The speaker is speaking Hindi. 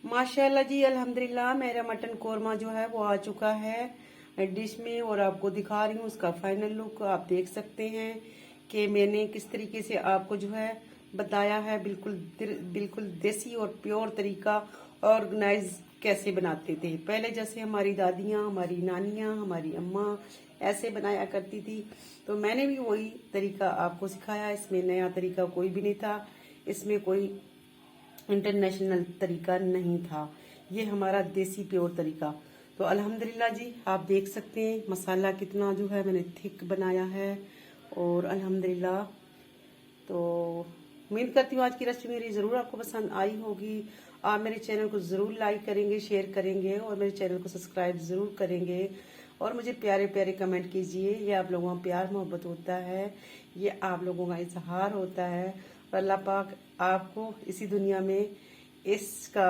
माशाल्लाह जी, अल्हम्दुलिल्लाह मेरा मटन कोरमा जो है वो आ चुका है डिश में, और आपको दिखा रही हूँ उसका फाइनल लुक। आप देख सकते हैं कि मैंने किस तरीके से आपको जो है बताया है, बिल्कुल देसी और प्योर तरीका, ऑर्गेनाइज कैसे बनाते थे पहले, जैसे हमारी दादियाँ, हमारी नानियाँ, हमारी अम्मा ऐसे बनाया करती थी। तो मैंने भी वही तरीका आपको सिखाया। इसमें नया तरीका कोई भी नहीं था, इसमें कोई इंटरनेशनल तरीका नहीं था, ये हमारा देसी प्योर तरीका। तो अल्हम्दुलिल्लाह जी, आप देख सकते हैं मसाला कितना जो है मैंने थिक बनाया है, और अल्हम्दुलिल्लाह। तो उम्मीद करती हूँ आज की रेसिपी मेरी ज़रूर आपको पसंद आई होगी। आप मेरे चैनल को ज़रूर लाइक करेंगे, शेयर करेंगे, और मेरे चैनल को सब्सक्राइब ज़रूर करेंगे, और मुझे प्यारे प्यारे कमेंट कीजिए। ये आप लोगों का प्यार मोहब्बत होता है, ये आप लोगों का इजहार होता है, और अल्लाह पाक आपको इसी दुनिया में इसका